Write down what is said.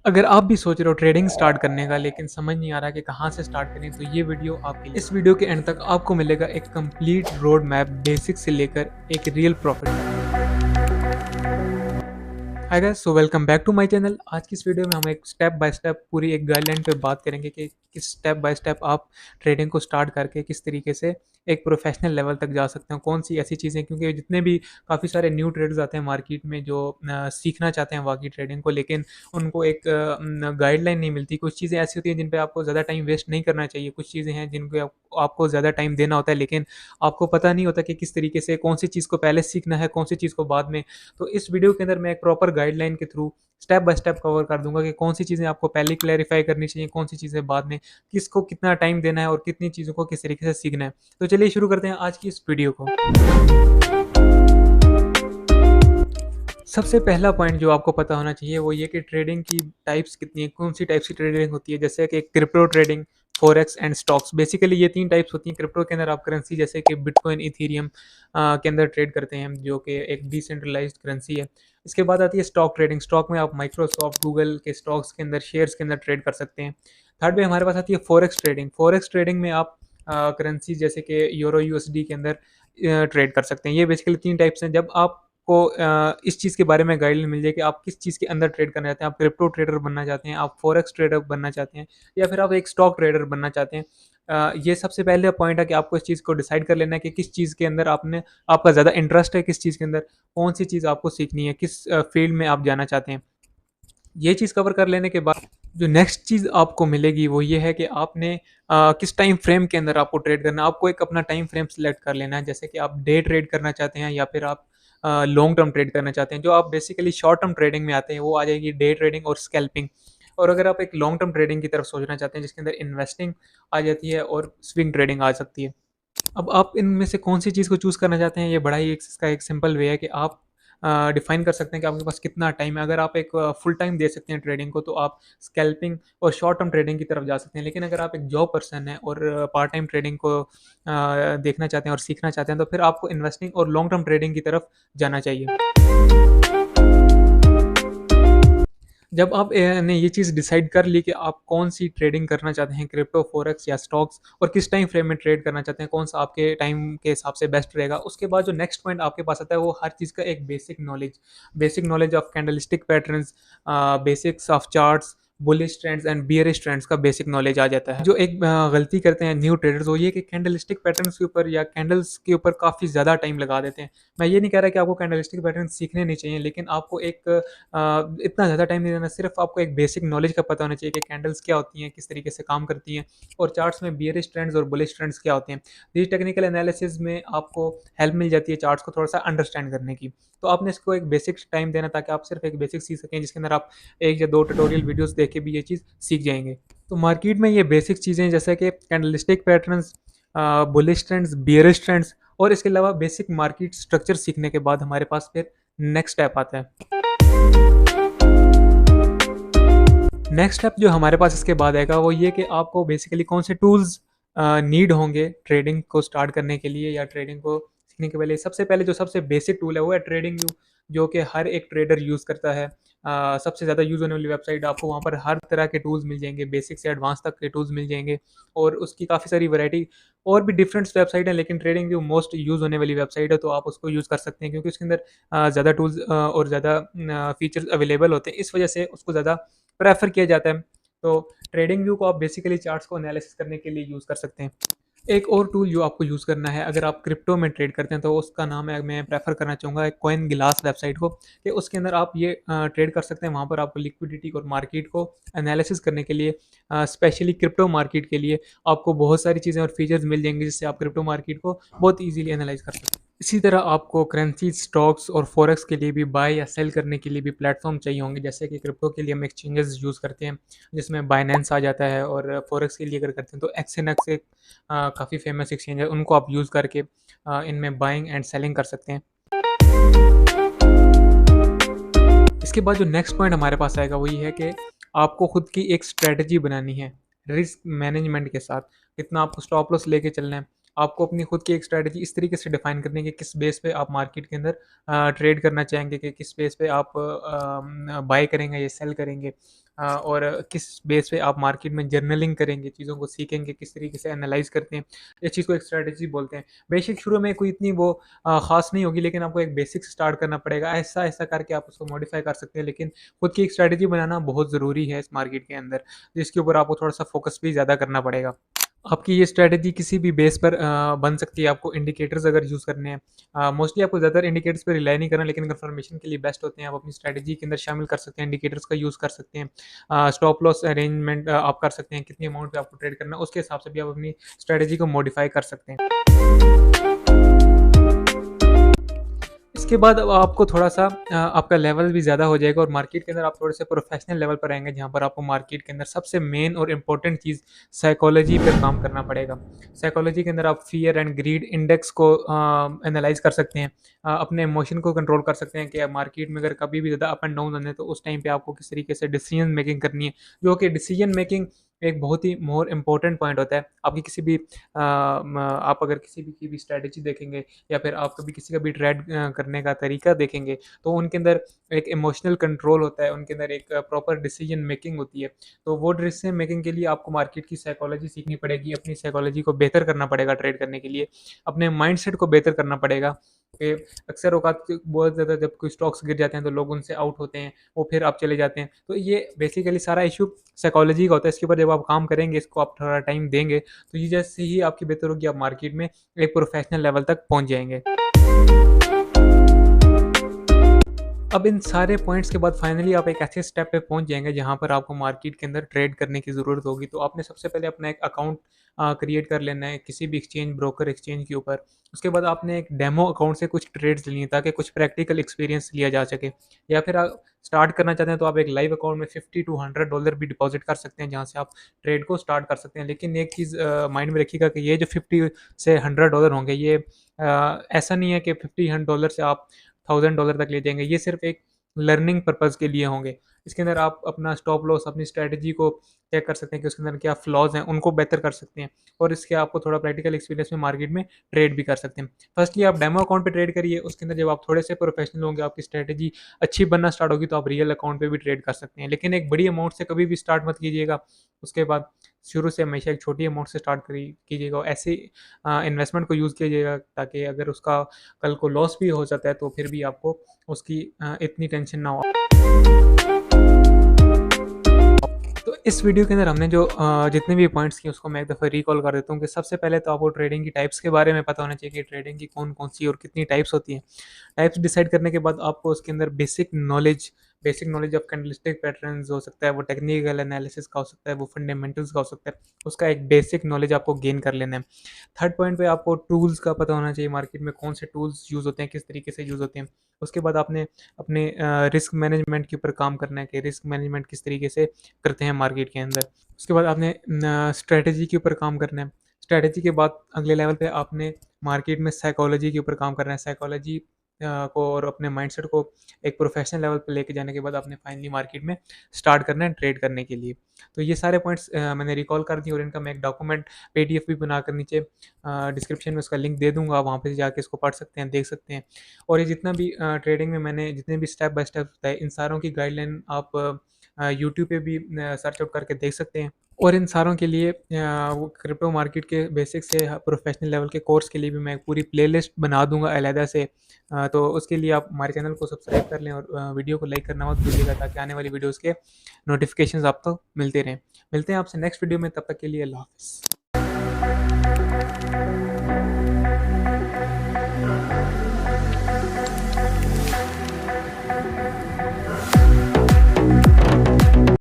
अगर आप भी सोच रहे हो ट्रेडिंग स्टार्ट करने का लेकिन समझ नहीं आ रहा कि कहाँ से स्टार्ट करें तो ये वीडियो आपके लिए। इस वीडियो के एंड तक आपको मिलेगा एक कंप्लीट रोड मैप बेसिक से लेकर एक रियल प्रॉफिट तक। Hi guys, so welcome back to my channel. आज की इस वीडियो में हम एक स्टेप बाय स्टेप पूरी एक गाइडलाइन पे बात करेंगे कि किस स्टेप बाय स्टेप आप ट्रेडिंग को स्टार्ट करके किस तरीके से एक प्रोफेशनल लेवल तक जा सकते हो। कौन सी ऐसी चीज़ें, क्योंकि जितने भी काफ़ी सारे न्यू ट्रेडर्स आते हैं मार्केट में जो सीखना चाहते हैं वाकई ट्रेडिंग को, लेकिन उनको एक गाइडलाइन नहीं मिलती। कुछ चीज़ें ऐसी होती हैं जिन पे आपको ज़्यादा टाइम वेस्ट नहीं करना चाहिए, कुछ चीज़ें हैं जिन पे आपको ज़्यादा टाइम देना होता है, लेकिन आपको पता नहीं होता कि किस तरीके से कौन सी चीज़ को पहले सीखना है, कौन सी चीज़ को बाद में। तो इस वीडियो के अंदर मैं एक प्रॉपर गाइडलाइन के through step by step cover कर दूंगा कि कौन सी चीज़ें आपको पहले क्लैरिफाई करनी चाहिए, कौन सी चीज़ें बाद में, किसको कितना टाइम देना है और कितनी चीज़ों को किस तरीके से सीखना है। तो चलिए शुरू करते हैं आज की इस वीडियो को। सबसे पहला पॉइंट जो आपको पता होना चाहिए वो ये कि ट्रेडिंग की टाइप्स कितनी है, कौन सी टाइप्स की ट्रेडिंग होती है। जैसे कि crypto trading, forex and stocks. Basically ये तीन टाइप्स होती हैं। क्रिप्टो के अंदर आप करेंसी जैसे कि बिटकॉइन, इथीरियम के अंदर ट्रेड करते हैं, जो कि एक डिसेंट्रलाइज्ड करेंसी है। इसके बाद आती है स्टॉक ट्रेडिंग। स्टॉक में आप माइक्रोसॉफ्ट, गूगल के स्टॉक्स के अंदर, शेयर्स के अंदर ट्रेड कर सकते हैं। थर्ड में हमारे पास आती है फॉरेक्स ट्रेडिंग। फॉरेक्स ट्रेडिंग में आप करेंसी जैसे कि यूरो, यूएसडी के अंदर ट्रेड कर सकते हैं। ये बेसिकली तीन टाइप्स हैं। जब आपको इस चीज़ के बारे में गाइडलाइन मिल जाए कि आप किस चीज़ के अंदर ट्रेड करना चाहते हैं, आप क्रिप्टो ट्रेडर बनना चाहते हैं, आप फॉरेक्स ट्रेडर बनना चाहते हैं, या फिर आप एक स्टॉक ट्रेडर बनना चाहते हैं, ये सबसे पहले पॉइंट है कि आपको इस चीज़ को डिसाइड कर लेना है कि किस चीज़ के अंदर आपका ज़्यादा इंटरेस्ट है, किस चीज़ के अंदर कौन सी चीज़ आपको सीखनी है, किस फील्ड में आप जाना चाहते हैं। ये चीज़ कवर कर लेने के बाद जो नेक्स्ट चीज़ आपको मिलेगी वो ये है कि आपने किस टाइम फ्रेम के अंदर आपको ट्रेड करना है। आपको एक अपना टाइम फ्रेम सेलेक्ट कर लेना है, जैसे कि आप डे ट्रेड करना चाहते हैं या फिर आप लॉन्ग टर्म ट्रेड करना चाहते हैं। जो आप बेसिकली शॉर्ट टर्म ट्रेडिंग में आते हैं वो आ जाएगी डे ट्रेडिंग और स्कैल्पिंग। और अगर आप एक लॉन्ग टर्म ट्रेडिंग की तरफ सोचना चाहते हैं जिसके अंदर इन्वेस्टिंग आ जाती है और स्विंग ट्रेडिंग आ सकती है। अब आप इनमें से कौन सी चीज़ को चूज़ करना चाहते हैं, ये बड़ा ही इसका एक सिंपल वे है कि आप डिफाइन कर सकते हैं कि आपके पास कितना टाइम है। अगर आप एक फुल टाइम दे सकते हैं ट्रेडिंग को तो आप स्कैल्पिंग और शॉर्ट टर्म ट्रेडिंग की तरफ जा सकते हैं। लेकिन अगर आप एक जॉब पर्सन हैं और पार्ट टाइम ट्रेडिंग को देखना चाहते हैं और सीखना चाहते हैं तो फिर आपको इन्वेस्टिंग और लॉन्ग टर्म ट्रेडिंग की तरफ जाना चाहिए। जब आप ने ये चीज़ डिसाइड कर ली कि आप कौन सी ट्रेडिंग करना चाहते हैं, क्रिप्टो, फॉरेक्स या स्टॉक्स, और किस टाइम फ्रेम में ट्रेड करना चाहते हैं, कौन सा आपके टाइम के हिसाब से बेस्ट रहेगा, उसके बाद जो नेक्स्ट पॉइंट आपके पास आता है वो हर चीज़ का एक basic knowledge of candlestick patterns, basics of charts, bullish trends and bearish trends का बेसिक नॉलेज आ जाता है। जो एक गलती करते हैं न्यू ट्रेडर्स वो ये कि कैंडलस्टिक पैटर्न्स के ऊपर या कैंडल्स के ऊपर काफ़ी ज़्यादा टाइम लगा देते हैं। मैं ये नहीं कह रहा कि आपको कैंडलस्टिक पैटर्न सीखने नहीं चाहिए, लेकिन आपको एक इतना ज़्यादा टाइम नहीं देना। सिर्फ आपको एक बेसिक नॉलेज का पता होना चाहिए कि कैंडल्स क्या होती हैं, किस तरीके से काम करती हैं, और चार्ट्स में बियरिश ट्रेंड्स और बुलिश ट्रेंड्स क्या होते हैं। ये टेक्निकल एनालिसिस में आपको हेल्प मिल जाती है चार्ट्स को थोड़ा सा अंडरस्टैंड करने की। तो आपने इसको एक बेसिक टाइम देना ताकि आप सिर्फ एक बेसिक सीख सकें, जिसके अंदर आप एक या दो ट्यूटोरियल वीडियोस देख के भी ये चीज़ सीख जाएंगे। तो मार्केट में ये बेसिक चीज़ें जैसे कि candlestick patterns, bullish trends, bearish trends, और इसके अलावा बेसिक मार्केट स्ट्रक्चर सीखने के बाद हमारे पास फिर नेक्स्ट स्टेप आता है। नेक्स्ट स्टेप जो हमारे पास इसके बाद आएगा वो ये कि आपको बेसिकली कौन से टूल्स नीड होंगे ट्रेडिंग को स्टार्ट करने के लिए या ट्रेडिंग को सीखने के पहले। सबसे पहले जो सबसे बेसिक टूल है वो है ट्रेडिंग व्यू, जो कि हर एक ट्रेडर यूज़ करता है। सबसे ज़्यादा यूज़ होने वाली वेबसाइट, आपको वहाँ पर हर तरह के टूल्स मिल जाएंगे, बेसिक से एडवांस तक के टूल्स मिल जाएंगे, और उसकी काफ़ी सारी वैरायटी और भी डिफरेंट वेबसाइट है, लेकिन ट्रेडिंग व्यू मोस्ट यूज़ होने वाली वेबसाइट है, तो आप उसको यूज़ कर सकते हैं क्योंकि उसके अंदर ज़्यादा टूल्स और ज़्यादा फीचर्स अवेलेबल होते हैं, इस वजह से उसको ज़्यादा प्रेफर किया जाता है। तो ट्रेडिंग व्यू को आप बेसिकली चार्ट्स को एनालिसिस करने के लिए यूज़ कर सकते हैं। एक और टूल जो आपको यूज़ करना है अगर आप क्रिप्टो में ट्रेड करते हैं तो उसका नाम है, मैं प्रेफर करना चाहूँगा एक कॉइन गिलास वेबसाइट को, कि उसके अंदर आप ये ट्रेड कर सकते हैं। वहाँ पर आपको लिक्विडिटी और मार्केट को एनालिसिस करने के लिए, स्पेशली क्रिप्टो मार्केट के लिए, आपको बहुत सारी चीज़ें और फीचर्स मिल जाएंगे जिससे आप क्रिप्टो मार्केट को बहुत ईजिली एनालाइज कर सकते हैं। इसी तरह आपको करेंसी, स्टॉक्स और फॉरेक्स के लिए भी बाय या सेल करने के लिए भी प्लेटफॉर्म चाहिए होंगे। जैसे कि क्रिप्टो के लिए हम एक्सचेंजेस यूज़ करते हैं जिसमें बाइनेंस आ जाता है, और फॉरेक्स के लिए अगर करते हैं तो एक्सएनएक्स एक काफ़ी फेमस एक्सचेंज है, उनको आप यूज़ करके इनमें बाइंग एंड सेलिंग कर सकते हैं। इसके बाद जो नेक्स्ट पॉइंट हमारे पास आएगा वो ये है कि आपको खुद की एक स्ट्रेटजी बनानी है रिस्क मैनेजमेंट के साथ। कितना आपको स्टॉप लॉस लेके चलना है, आपको अपनी खुद की एक स्ट्रैटेजी इस तरीके से डिफाइन करनी है कि किस बेस पे आप मार्केट के अंदर ट्रेड करना चाहेंगे, कि किस बेस पे आप बाय करेंगे या सेल करेंगे, और किस बेस पे आप मार्केट में जर्नलिंग करेंगे, चीज़ों को सीखेंगे, किस तरीके से एनालाइज करते हैं। इस चीज़ को एक स्ट्रैटेजी बोलते हैं। बेशक शुरू में कोई इतनी वो ख़ास नहीं होगी, लेकिन आपको एक बेसिक से स्टार्ट करना पड़ेगा। ऐसा-ऐसा करके आप उसको मॉडिफ़ाई कर सकते हैं, लेकिन खुद की एक स्ट्रैटेजी बनाना बहुत ज़रूरी है इस मार्केट के अंदर, जिसके ऊपर आपको थोड़ा-सा फ़ोकस भी ज़्यादा करना पड़ेगा। आपकी ये स्ट्रैटेजी किसी भी बेस पर बन सकती है। आपको इंडिकेटर्स अगर यूज़ करने हैं, मोस्टली आपको ज़्यादातर इंडिकेटर्स पे रिलाई नहीं करना, लेकिन कंफर्मेशन के लिए बेस्ट होते हैं। आप अपनी स्ट्रैटेजी के अंदर शामिल कर सकते हैं, इंडिकेटर्स का यूज़ कर सकते हैं। स्टॉप लॉस अरेंजमेंट आप कर सकते हैं, कितनी अमाउंट पे आपको ट्रेड करना है, उसके हिसाब से भी आप अपनी स्ट्रैटेजी को मॉडिफाई कर सकते हैं। इसके बाद अब आपको थोड़ा-सा आपका लेवल भी ज़्यादा हो जाएगा और मार्केट के अंदर आप थोड़े-से प्रोफ़ेशनल लेवल पर आएँगे, जहाँ पर आपको मार्केट के अंदर सबसे मेन और इम्पोर्टेंट चीज़ साइकोलॉजी पे काम करना पड़ेगा। साइकोलॉजी के अंदर आप फ़ियर एंड ग्रीड इंडेक्स को एनालाइज़ कर सकते हैं। अपने इमोशन को कंट्रोल कर सकते हैं कि मार्केट में अगर कभी भी ज़्यादा अप एंड डाउन आने, तो उस टाइम पे आपको किस तरीके से डिसीज़न मेकिंग करनी है, जो कि डिसीज़न मेकिंग एक बहुत ही मोर इम्पोर्टेंट पॉइंट होता है। आपकी किसी भी आप अगर किसी भी की भी स्ट्रैटेजी देखेंगे, या फिर आप कभी किसी का भी ट्रेड करने का तरीका देखेंगे, तो उनके अंदर एक इमोशनल कंट्रोल होता है, उनके अंदर एक प्रॉपर डिसीजन मेकिंग होती है। तो वो डिसीजन मेकिंग के लिए आपको मार्केट की साइकोलॉजी सीखनी पड़ेगी, अपनी साइकोलॉजी को बेहतर करना पड़ेगा ट्रेड करने के लिए, अपने माइंडसेट को बेहतर करना पड़ेगा। कि अक्सर औकात बहुत ज़्यादा जब कोई स्टॉक्स गिर जाते हैं, तो लोग उनसे आउट होते हैं, वो फिर आप चले जाते हैं। तो ये बेसिकली सारा इश्यू साइकोलॉजी का होता है। इसके ऊपर जब आप काम करेंगे, इसको आप थोड़ा टाइम देंगे, तो ये जैसे ही आपकी बेहतर होगी, आप मार्केट में एक प्रोफेशनल लेवल तक पहुँच जाएँगे। अब इन सारे पॉइंट्स के बाद फाइनली आप एक ऐसे स्टेप पे पहुंच जाएँगे, जहाँ पर आपको मार्केट के अंदर ट्रेड करने की ज़रूरत होगी। तो आपने सबसे पहले अपना एक अकाउंट क्रिएट कर लेना है किसी भी एक्सचेंज ब्रोकर एक्सचेंज के ऊपर। उसके बाद आपने एक डेमो अकाउंट से कुछ ट्रेड्स लेनी है, ताकि कुछ प्रैक्टिकल एक्सपीरियंस लिया जा सके। या फिर आप स्टार्ट करना चाहते हैं, तो आप एक लाइव अकाउंट में $50 टू $100 भी डिपॉज़िट कर सकते हैं, जहाँ से आप ट्रेड को स्टार्ट कर सकते हैं। लेकिन एक चीज़ माइंड में रखिएगा कि ये जो 50 से $100 होंगे, ये ऐसा नहीं है कि $50 से आप $1000 तक ले जाएँगे। ये सिर्फ़ एक लर्निंग पर्पज़ के लिए होंगे। इसके अंदर आप अपना स्टॉप लॉस, अपनी स्ट्रैटेजी को चेक कर सकते हैं कि उसके अंदर क्या फ्लॉज़ हैं, उनको बेहतर कर सकते हैं, और इसके आपको थोड़ा प्रैक्टिकल एक्सपीरियंस में मार्केट में ट्रेड भी कर सकते हैं। फर्स्टली आप डेमो अकाउंट पे ट्रेड करिए, उसके अंदर जब आप थोड़े से प्रोफेशनल होंगे, आपकी स्ट्रैटेजी अच्छी बनना स्टार्ट होगी, तो आप रियल अकाउंट पे भी ट्रेड कर सकते हैं। लेकिन एक बड़ी अमाउंट से कभी भी स्टार्ट मत कीजिएगा। उसके बाद शुरू से हमेशा एक छोटी अमाउंट से स्टार्ट कीजिएगा, और ऐसे इन्वेस्टमेंट को यूज़ कीजिएगा, ताकि अगर उसका कल को लॉस भी हो जाता है, तो फिर भी आपको उसकी इतनी टेंशन ना हो। तो इस वीडियो के अंदर हमने जो जितने भी पॉइंट्स किए, उसको मैं एक दफ़ा रिकॉल कर देता हूँ कि सबसे पहले तो आपको ट्रेडिंग की टाइप्स के बारे में पता होना चाहिए कि ट्रेडिंग की कौन-कौन सी और कितनी टाइप्स होती हैं। टाइप्स डिसाइड करने के बाद आपको उसके अंदर basic knowledge of candlestick patterns हो सकता है, वो टेक्निकल एनालिसिस का हो सकता है, वो फंडामेंटल्स का हो सकता है। उसका एक बेसिक नॉलेज आपको गेन कर लेना है। थर्ड पॉइंट पे आपको टूल्स का पता होना चाहिए, मार्केट में कौन से टूल्स यूज़ होते हैं, किस तरीके से यूज़ होते हैं। उसके बाद आपने अपने रिस्क मैनेजमेंट के ऊपर काम करना है कि रिस्क मैनेजमेंट किस तरीके से करते हैं मार्केट के अंदर। उसके बाद आपने स्ट्रैटेजी के ऊपर काम करना है। स्ट्रैटेजी के बाद अगले लेवल पे आपने मार्केट में साइकोलॉजी के ऊपर काम करना है। साइकोलॉजी को और अपने माइंडसेट को एक प्रोफेशनल लेवल पे लेके जाने के बाद आपने फाइनली मार्केट में स्टार्ट करना है ट्रेड करने के लिए। तो ये सारे पॉइंट्स मैंने रिकॉल कर दिए, और इनका मैं एक डॉक्यूमेंट पीडीएफ भी बनाकर नीचे डिस्क्रिप्शन में उसका लिंक दे दूँगा, वहाँ पे जाके इसको पढ़ सकते हैं, देख सकते हैं। और ये जितना भी ट्रेडिंग में मैंने जितने भी स्टेप बाय स्टेप बताए, इन सारों की गाइडलाइन आप यूट्यूब पे भी सर्च आउट करके देख सकते हैं। और इन सारों के लिए वो क्रिप्टो मार्केट के बेसिक से प्रोफेशनल लेवल के कोर्स के लिए भी मैं एक पूरी प्लेलिस्ट बना दूँगा अलहदा से। तो उसके लिए आप हमारे चैनल को सब्सक्राइब कर लें, और वीडियो को लाइक करना मत भूलिएगा, ताकि आने वाली वीडियोज़ के नोटिफ़िकेशंस आपको मिलते रहें। मिलते हैं आपसे नेक्स्ट वीडियो में, तब तक के लिए अल्लाह हाफ़िज़।